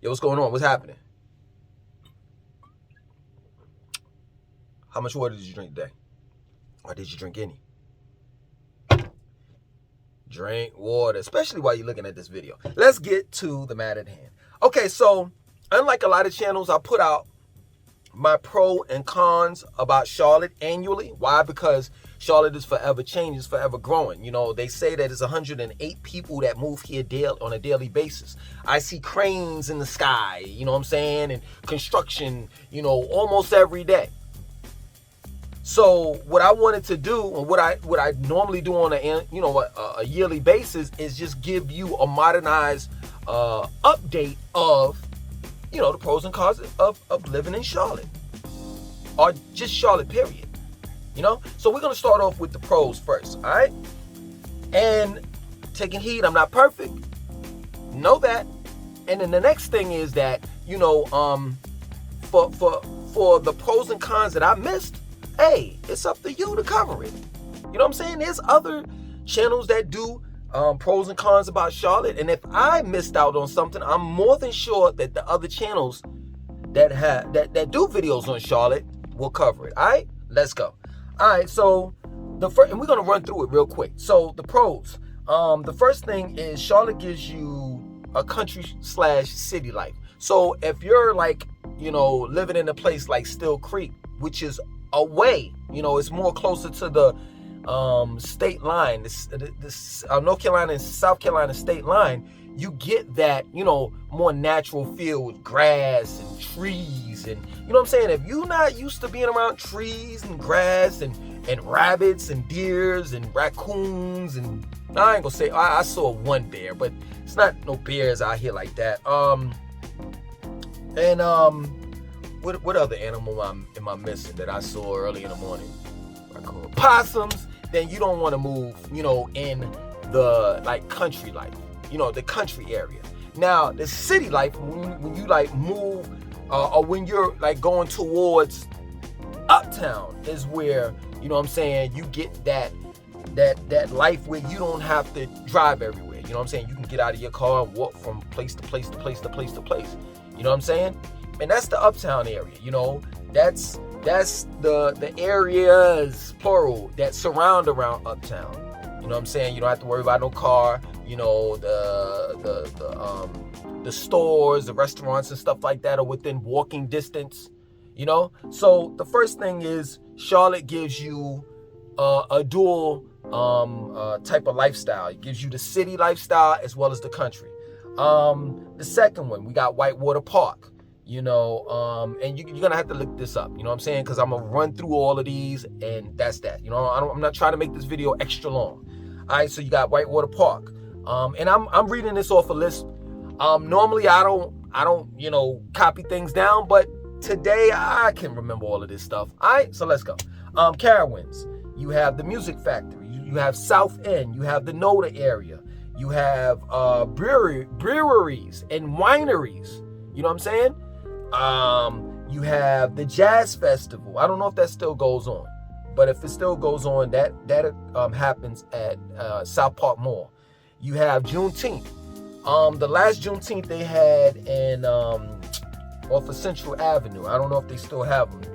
Yo, what's going on? What's happening? How much water did you drink today? Or did you drink any? Drink water, especially while you're looking at this video. Let's get to the matter at hand. Okay, so unlike a lot of channels, I put out my pro and cons about Charlotte annually. Why? Because Charlotte is forever changing, it's forever growing. You know, they say that it's 108 people that move here on a daily basis. I see cranes in the sky, you know what I'm saying, and construction, you know, almost every day. So what I wanted to do, and what I normally do on a yearly basis, is just give you a modernized update of, you know, the pros and cons of living in Charlotte, or just Charlotte, period. You know, so we're gonna start off with the pros first, all right? And taking heed, I'm not perfect, know that. And then the next thing is that, you know, for the pros and cons that I missed, hey, it's up to you to cover it. You know what I'm saying? There's other channels that do pros and cons about Charlotte, and if I missed out on something, I'm more than sure that the other channels that do videos on Charlotte will cover it. All right, let's go. All right, so and we're gonna run through it real quick. So the pros, the first thing is Charlotte gives you a country/city life. So if you're like, you know, living in a place like Still Creek, which is away, you know, it's more closer to the state line, this North Carolina and South Carolina state line, you get that, you know, more natural feel with grass and trees, and you know what I'm saying? If you're not used to being around trees and grass and rabbits and deers and raccoons, and I ain't gonna say I saw one bear, but it's not no bears out here like that. What other animal am I missing that I saw early in the morning? Raccoon. Possums. Then you don't want to move, you know, in the like country life, you know, the country area. Now the city life, when you like move, or when you're like going towards uptown, is where, you know what I'm saying, you get that life where you don't have to drive everywhere. You know what I'm saying? You can get out of your car and walk from place to place to place to place to place. You know what I'm saying? And that's the uptown area. You know, that's the areas, plural, that surround around uptown. You know what I'm saying? You don't have to worry about no car. You know, the stores, the restaurants and stuff like that are within walking distance. You know, so the first thing is Charlotte gives you a dual type of lifestyle. It gives you the city lifestyle as well as the country. The second one, we got Whitewater Park. You know, and you're gonna have to look this up, you know what I'm saying, because I'm gonna run through all of these, and that's that. You know, I'm not trying to make this video extra long. All right, so you got Whitewater Park, and I'm reading this off a list. Normally I don't you know, copy things down, but today I can remember all of this stuff. All right, so let's go. Carowinds, you have the Music Factory, you have South End, you have the Noda area, you have breweries and wineries. You know what I'm saying? You have the Jazz Festival. I don't know if that still goes on, but if it still goes on, that happens at South Park Mall. You have Juneteenth. The last Juneteenth they had in off of Central Avenue. I don't know if they still have it.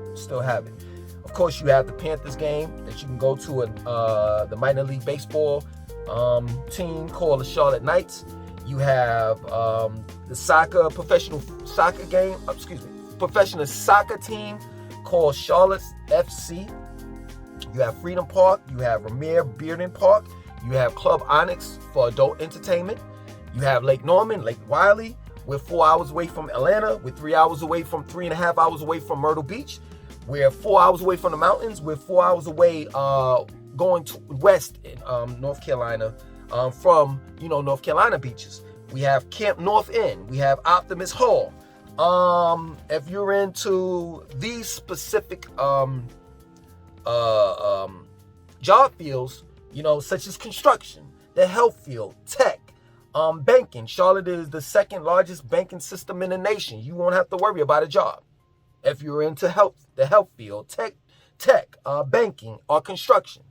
Of course, you have the Panthers game that you can go to, the minor league baseball team called the Charlotte Knights. You have the professional soccer team called Charlotte FC. You have Freedom Park. You have Ramir Bearden Park. You have Club Onyx for adult entertainment. You have Lake Norman, Lake Wiley. We're 4 hours away from Atlanta. We're 3 hours away from 3.5 hours away from Myrtle Beach. We're 4 hours away from the mountains. We're 4 hours away going to west in North Carolina. From, you know, North Carolina beaches. We have Camp North End. We have Optimus Hall. If you're into these specific job fields, you know, such as construction, the health field, tech, banking. Charlotte is the second largest banking system in the nation. You won't have to worry about a job if you're into the health field, tech, banking, or construction.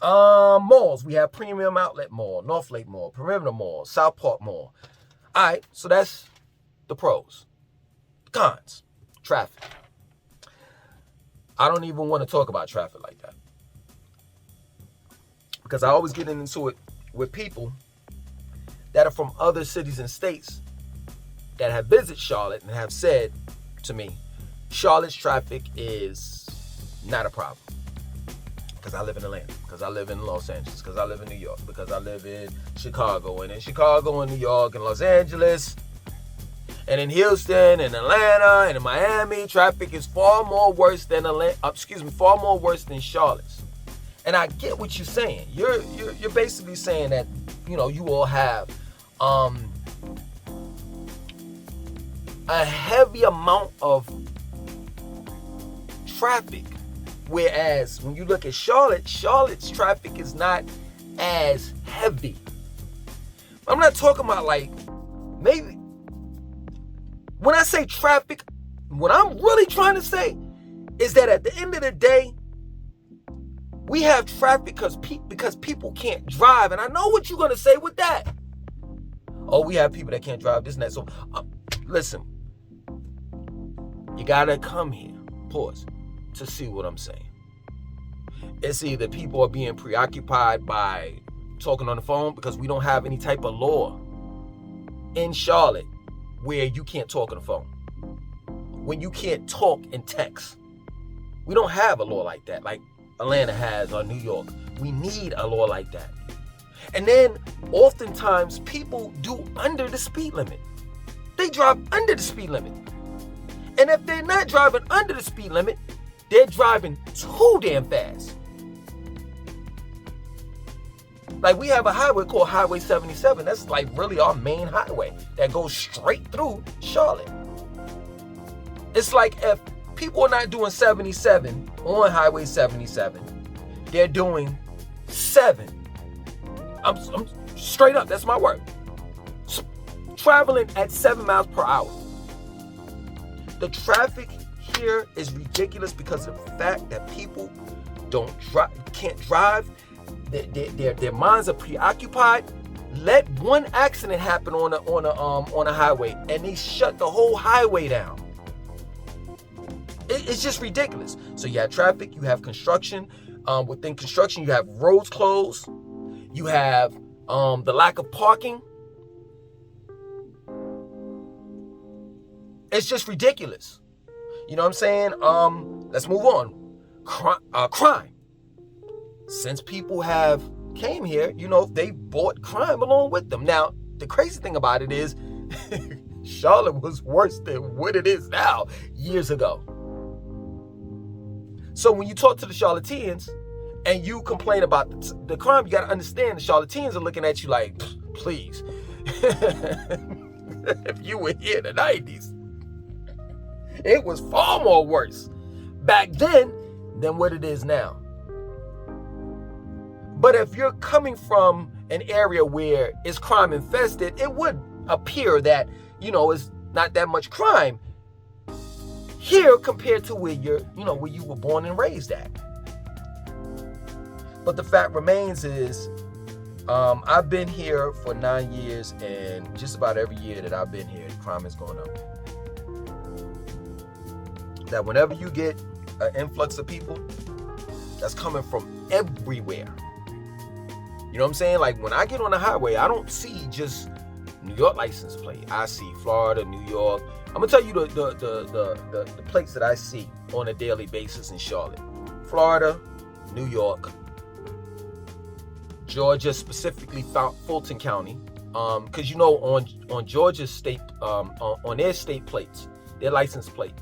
Malls, we have Premium Outlet Mall, North Lake Mall, Perimeter Mall, South Park Mall. All right, so that's the pros. Cons. Traffic. I don't even want to talk about traffic like that. Because I always get into it with people that are from other cities and states that have visited Charlotte and have said to me, Charlotte's traffic is not a problem. Because I live in Atlanta, because I live in Los Angeles, because I live in New York, because I live in Chicago, and in Chicago and New York and Los Angeles, and in Houston and Atlanta and in Miami, traffic is far more worse than far more worse than Charlotte's. And I get what you're saying. You're basically saying that, you all have a heavy amount of traffic. Whereas when you look at Charlotte's traffic is not as heavy. I'm not talking about maybe when I say traffic, what I'm really trying to say is that at the end of the day, we have traffic because people can't drive. And I know what you're going to say with that. Oh, we have people that can't drive, this and that. So listen, you got to come here, pause, to see what I'm saying. It's either people are being preoccupied by talking on the phone because we don't have any type of law in Charlotte where you can't talk on the phone, when you can't talk and text. We don't have a law like that, like Atlanta has or New York. We need a law like that. And then oftentimes people do under the speed limit. They drive under the speed limit. And if they're not driving under the speed limit, they're driving too damn fast. Like, we have a highway called Highway 77. That's like really our main highway that goes straight through Charlotte. It's like if people are not doing 77 on Highway 77, they're doing 7. I'm straight up, that's my word. Traveling at 7 miles per hour. The traffic here is ridiculous because of the fact that people can't drive. Their minds are preoccupied. Let one accident happen on a highway, and they shut the whole highway down. It's just ridiculous. So you have traffic, you have construction. Within construction, you have roads closed. You have the lack of parking. It's just ridiculous. You know what I'm saying? Let's move on. Crime. Since people have came here, they brought crime along with them. Now, the crazy thing about it is Charlotte was worse than what it is now years ago. So when you talk to the Charlotteans and you complain about the crime, you got to understand the Charlotteans are looking at you like, please. If you were here in the 90s, it was far more worse back then than what it is now. But if you're coming from an area where it's crime infested, it would appear that, it's not that much crime here compared to where where you were born and raised at. But the fact remains is, I've been here for 9 years, and just about every year that I've been here, crime has gone up. That whenever you get an influx of people that's coming from everywhere, you know what I'm saying? Like, when I get on the highway, I don't see just New York license plate. I see Florida, New York. I'm gonna tell you the plates that I see on a daily basis in Charlotte: Florida, New York, Georgia, specifically Fulton County. Because on Georgia's state, on their state plates, their license plate,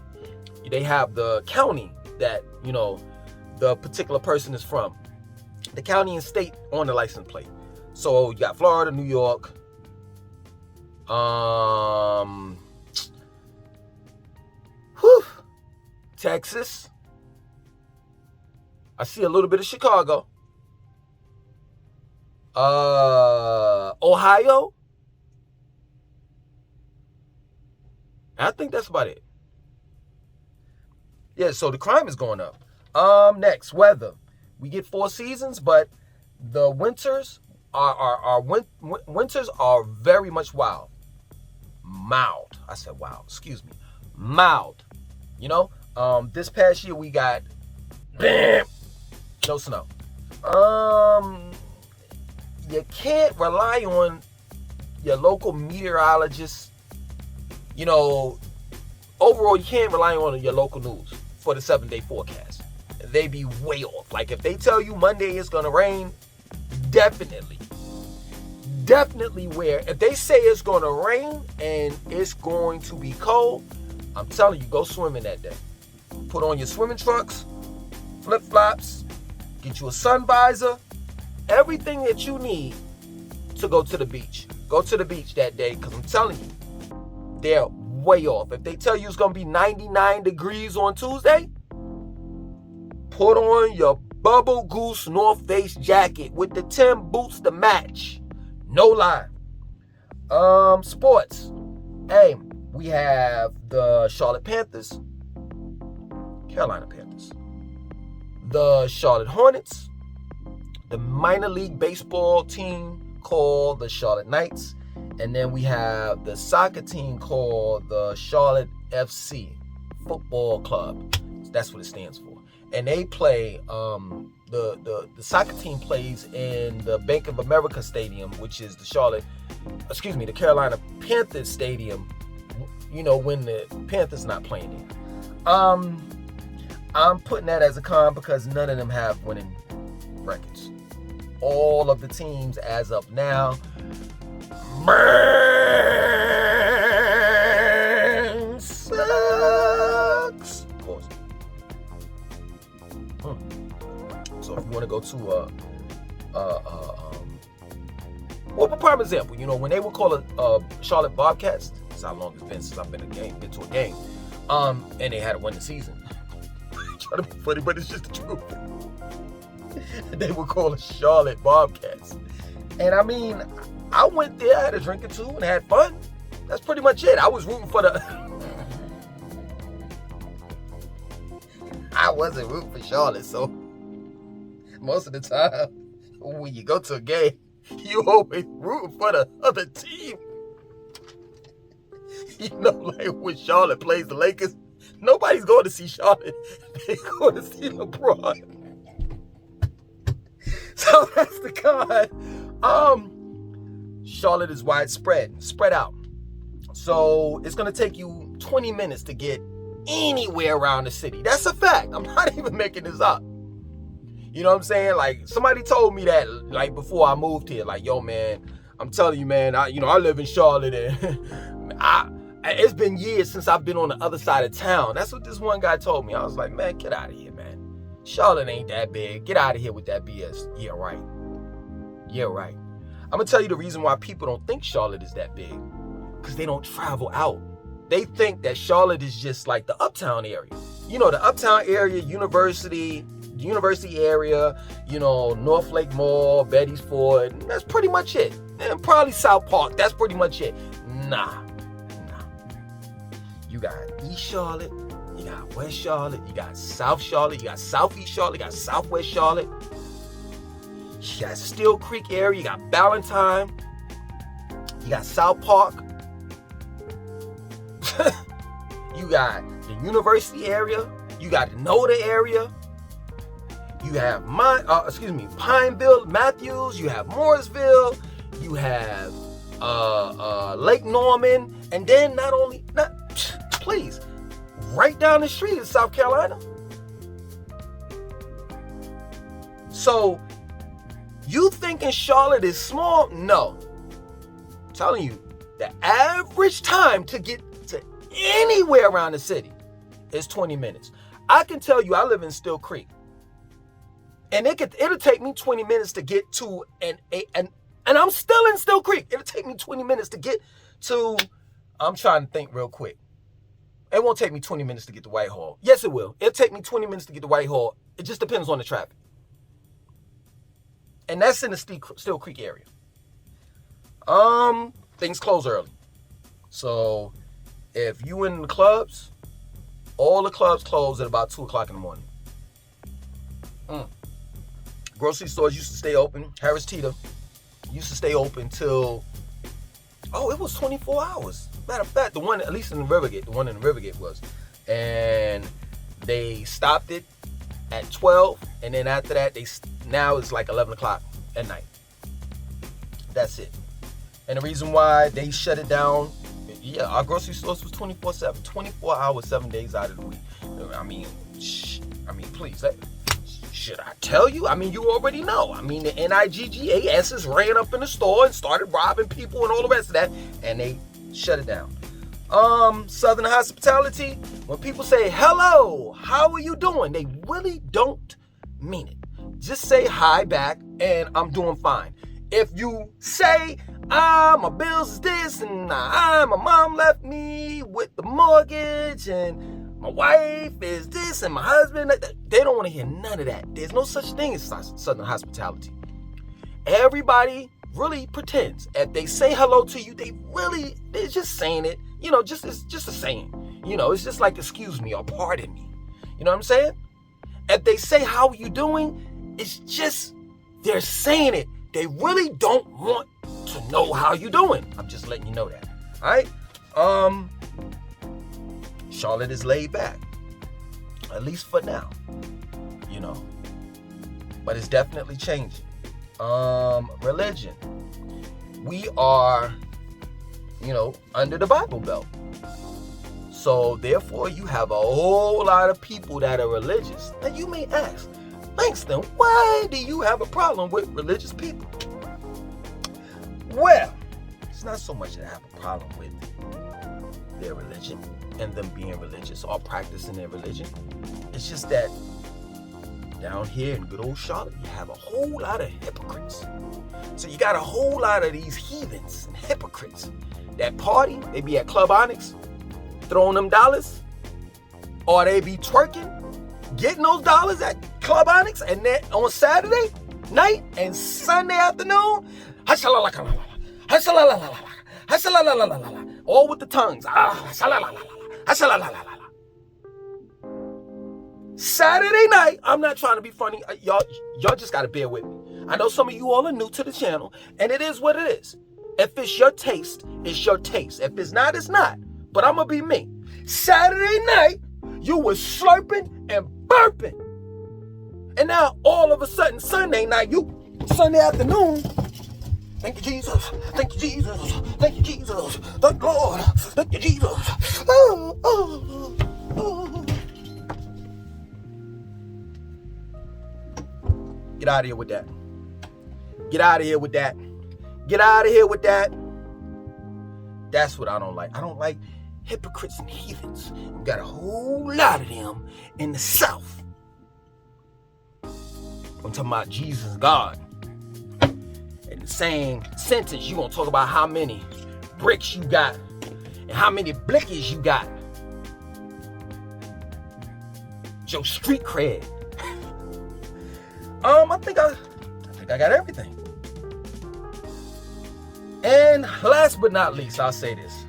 they have the county that the particular person is from. The county and state on the license plate. So you got Florida, New York, Texas. I see a little bit of Chicago. Ohio. I think that's about it. Yeah, so the crime is going up. Next, weather. We get 4 seasons, but the winters are winters are very much wild. mild. I said, wow, excuse me. Mild. You know, this past year we got no snow. You can't rely on your local meteorologist. You know, overall, you can't rely on your local news for the 7-day forecast. They be way off. Like if they tell you Monday is gonna rain, definitely wear. If they say it's gonna rain and it's going to be cold, I'm telling you, go swimming that day. Put on your swimming trunks, flip-flops, get you a sun visor, everything that you need to go to the beach. Go to the beach that day, because I'm telling you, they're way off. If they tell you it's going to be 99 degrees on Tuesday, put on your Bubble Goose North Face jacket with the Tim boots to match. No lie. Sports. Hey, we have the Charlotte Panthers, Carolina Panthers, the Charlotte Hornets, the minor league baseball team called the Charlotte Knights, and then we have the soccer team called the Charlotte FC Football Club. That's what it stands for. And they play, the soccer team plays in the Bank of America Stadium, which is the Carolina Panthers Stadium, you know, when the Panthers not playing there. I'm putting that as a con because none of them have winning records. All of the teams as of now, sucks. Pause. So if you want to go to well, for prime example, you know, when they would call it Charlotte Bobcats, that's how long it's been since I've been to a game, and they had to win the season. Trying to be funny, but it's just the truth. They would call it Charlotte Bobcats. And I mean, I went there, I had a drink or two and had fun. That's pretty much it. I was rooting for I wasn't rooting for Charlotte, so most of the time when you go to a game, you always rooting for the other team. You know, like when Charlotte plays the Lakers, nobody's going to see Charlotte. They're going to see LeBron. So that's the con. Charlotte is spread out. So it's going to take you 20 minutes to get anywhere around the city. That's a fact. I'm not even making this up. You know what I'm saying? Like, somebody told me that, like, before I moved here. Like, yo, man, I'm telling you, man, I live in Charlotte, and it's been years since I've been on the other side of town. That's what this one guy told me. I was like, man, get out of here, man. Charlotte ain't that big. Get out of here with that BS. Yeah, right. I'm going to tell you the reason why people don't think Charlotte is that big. Because they don't travel out. They think that Charlotte is just like the uptown area. You know, the uptown area, university area, you know, North Lake Mall, Betty's Ford. That's pretty much it. And probably South Park. That's pretty much it. Nah. You got East Charlotte, you got West Charlotte, you got South Charlotte, you got Southeast Charlotte, you got Southwest Charlotte. You got Steel Creek area, you got Ballantyne, you got South Park. You got the university area, you got the Noda area. You have Pineville, Matthews, you have Mooresville, you have Lake Norman, and then please, right down the street is South Carolina. So, you thinking Charlotte is small? No. I'm telling you, the average time to get to anywhere around the city is 20 minutes. I can tell you, I live in Steel Creek. And it'll take me 20 minutes to get to and I'm still in Steel Creek. It'll take me 20 minutes to get to, I'm trying to think real quick. It won't take me 20 minutes to get to Whitehall. Yes, it will. It'll take me 20 minutes to get to Whitehall. It just depends on the traffic. And that's in the Steel Creek area. Things close early. So if you in the clubs, all the clubs close at about 2 o'clock in the morning. Grocery stores used to stay open. Harris Teeter used to stay open till Oh, it was 24 hours. Matter of fact, the one, at least in the Rivergate was. And they stopped it at 12. And then after that, now it's like 11 o'clock at night. That's it. And the reason why they shut it down, yeah, our grocery stores was 24/7, 24 hours, 7 days out of the week. I mean, please, should I tell you? I mean, you already know. I mean, the NIGGASs ran up in the store and started robbing people and all the rest of that, and they shut it down. Southern hospitality, when people say, hello, how are you doing? They really don't mean it. Just say hi back, and I'm doing fine. If you say, my bills is this, and my mom left me with the mortgage, and my wife is this, and my husband, they don't want to hear none of that. There's no such thing as Southern hospitality. Everybody really pretends. If they say hello to you, they're just saying it. You know, it's just a saying. You know, it's just like excuse me or pardon me. You know what I'm saying? If they say how are you doing, it's just they're saying it. They really don't want to know how you doing. I'm just letting you know that. All right? Charlotte is laid back. At least for now. You know. But it's definitely changing. Religion. We are, under the Bible Belt. So therefore you have a whole lot of people that are religious. Now you may ask, Langston, why do you have a problem with religious people? Well, it's not so much that I have a problem with their religion and them being religious or practicing their religion. It's just that down here in good old Charlotte, you have a whole lot of hypocrites. So you got a whole lot of these heathens and hypocrites that party. They be at Club Onyx, throwing them dollars, or they be twerking, getting those dollars at Club Onyx, and then on Saturday night and Sunday afternoon, all with the tongues. Saturday night, I'm not trying to be funny. Y'all just got to bear with me. I know some of you all are new to the channel, and it is what it is. If it's your taste, it's your taste. If it's not, it's not. But I'm going to be me. Saturday night, you was slurping and burping. And now, all of a sudden, Sunday night, Sunday afternoon, thank you, Jesus. Thank you, Jesus. Thank you, Jesus. Thank the Lord. Thank you, Jesus. Get out of here with that. Get out of here with that. Get out of here with that. That's what I don't like. I don't like hypocrites and heathens. We got a whole lot of them in the South. I'm talking about Jesus God. In the same sentence, you gonna talk about how many bricks you got and how many blickies you got. Your street cred. I think I got everything. And last but not least, I'll say this.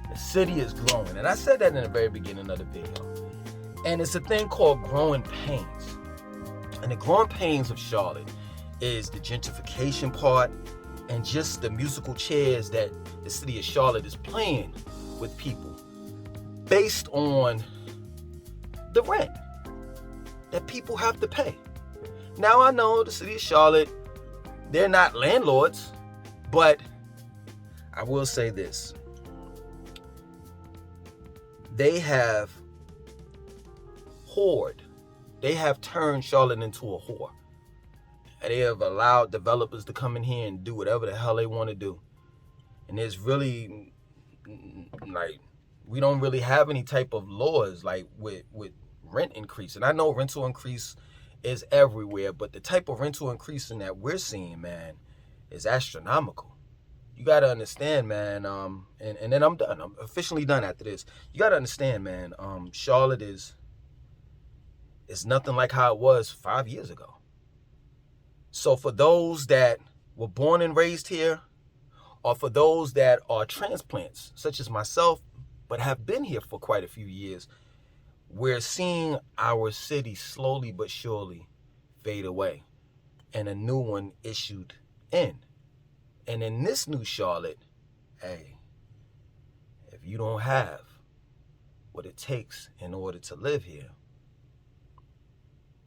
The city is growing. And I said that in the very beginning of the video. And it's a thing called growing pains. And the growing pains of Charlotte is the gentrification part and just the musical chairs that the city of Charlotte is playing with people based on the rent that people have to pay. Now I know the city of Charlotte, they're not landlords, but I will say this. They have They have turned Charlotte into a whore. And they have allowed developers to come in here and do whatever the hell they want to do. And there's really, we don't really have any type of laws with rent increase. And I know rental increase is everywhere, but the type of rental increasing that we're seeing, man, is astronomical. You got to understand, man, and then I'm done. I'm officially done after this. You got to understand, man, Charlotte is nothing like how it was 5 years ago. So for those that were born and raised here, or for those that are transplants, such as myself, but have been here for quite a few years, we're seeing our city slowly but surely fade away and a new one issued in. And in this new Charlotte, hey, if you don't have what it takes in order to live here,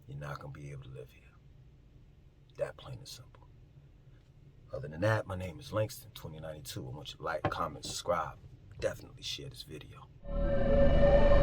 you're not going to be able to live here. That plain and simple. Other than that, my name is Langston 2092. I want you to like, comment, subscribe. Definitely share this video.